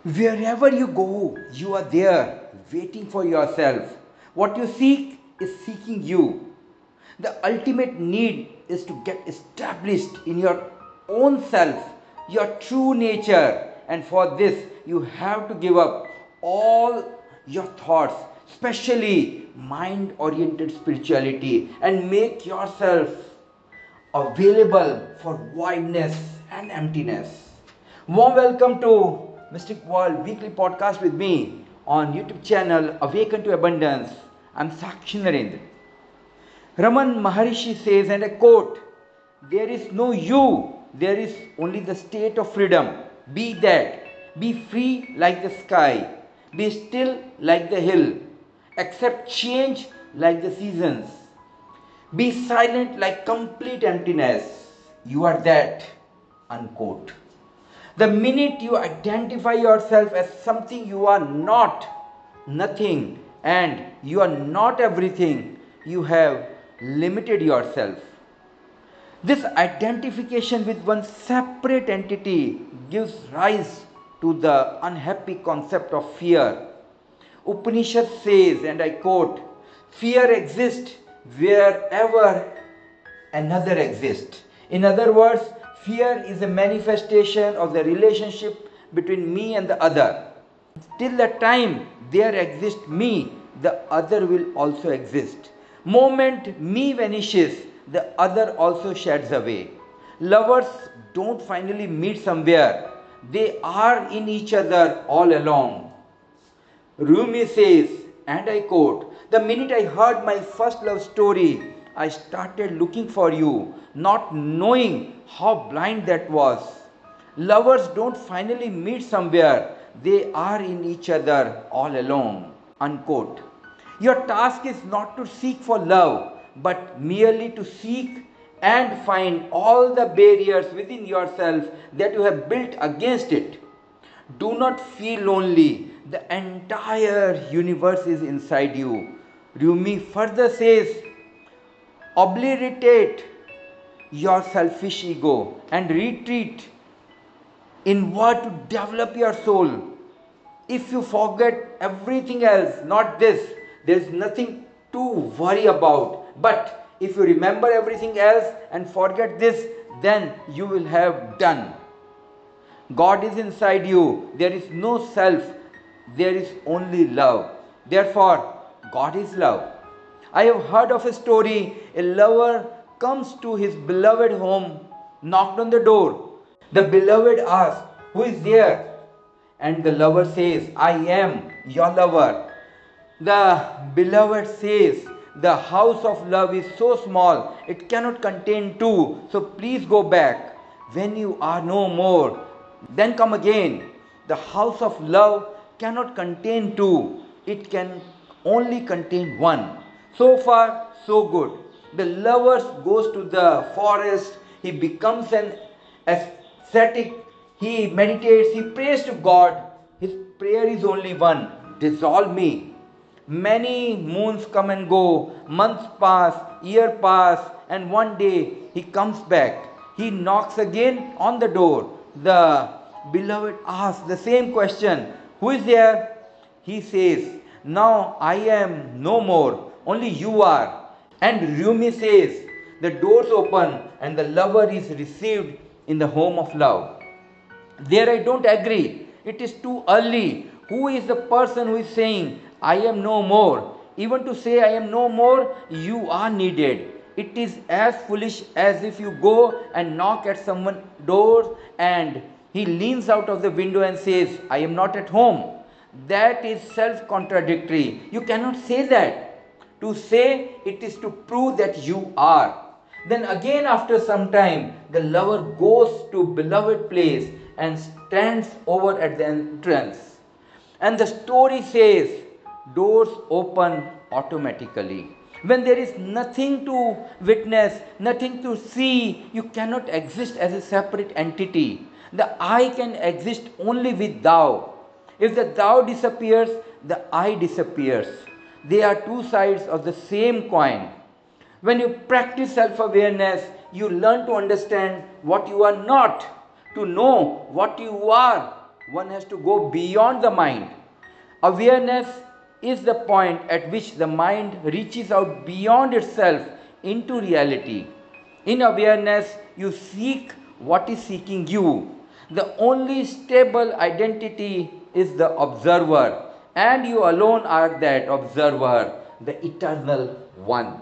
Wherever you go, you are there, waiting for yourself. What you seek is seeking you. The ultimate need is to get established in your own self, your true nature, and for this, you have to give up all your thoughts, especially mind oriented spirituality, and make yourself available for wideness and emptiness. Warm welcome to Mystic World Weekly Podcast with me on YouTube channel Awaken to Abundance. I'm Sakshi Narendra. Raman Maharishi says, and I quote, "There is no you, there is only the state of freedom. Be that. Be free like the sky. Be still like the hill. Accept change like the seasons. Be silent like complete emptiness. You are that." Unquote. The minute you identify yourself as something you are not, nothing, and you are not everything, you have limited yourself. This identification with one separate entity gives rise to the unhappy concept of fear. Upanishad says, and I quote, "Fear exists wherever another exists." In other words, fear is a manifestation of the relationship between me and the other. Till the time there exists me, the other will also exist. Moment me vanishes, the other also sheds away. Lovers don't finally meet somewhere, they are in each other all along. Rumi says, and I quote, "The minute I heard my first love story, I started looking for you, not knowing how blind that was." Lovers don't finally meet somewhere, they are in each other all along. Unquote. Your task is not to seek for love, but merely to seek and find all the barriers within yourself that you have built against it. Do not feel lonely. The entire universe is inside you. Rumi further says, obliterate your selfish ego and retreat inward to develop your soul. If you forget everything else, not this, there is nothing to worry about. But if you remember everything else and forget this, then you will have done. God is inside you. There is no self. There is only love. Therefore, God is love. I have heard of a story. A lover comes to his beloved home, knocked on the door. The beloved asks, "Who is there?" And the lover says, "I am your lover." The beloved says, "The house of love is so small, it cannot contain two, so please go back. When you are no more, then come again." The house of love cannot contain two, it can only contain one. So far, so good. The lover goes to the forest, he becomes an ascetic, he meditates, he prays to God. His prayer is only one: dissolve me. Many moons come and go, months pass, years pass, and one day he comes back. He knocks again on the door. The beloved asks the same question: "Who is there?" He says, "Now I am no more, only you are." And Rumi says, the doors open and the lover is received in the home of love. There I don't agree. It is too early. Who is the person who is saying, "I am no more"? Even to say "I am no more," you are needed. It is as foolish as if you go and knock at someone's door and he leans out of the window and says, "I am not at home." That is self contradictory. You cannot say that. To say it is to prove that you are. Then again after some time, the lover goes to beloved place and stands over at the entrance. And the story says, doors open automatically. When there is nothing to witness, nothing to see, you cannot exist as a separate entity. The I can exist only with thou. If the thou disappears, the I disappears. They are two sides of the same coin. When you practice self awareness, you learn to understand what you are not, to know what you are, One has to go beyond the mind. Awareness is the point at which the mind reaches out beyond itself into reality. In awareness, you seek what is seeking you. The only stable identity is the observer, and you alone are that observer, the eternal one.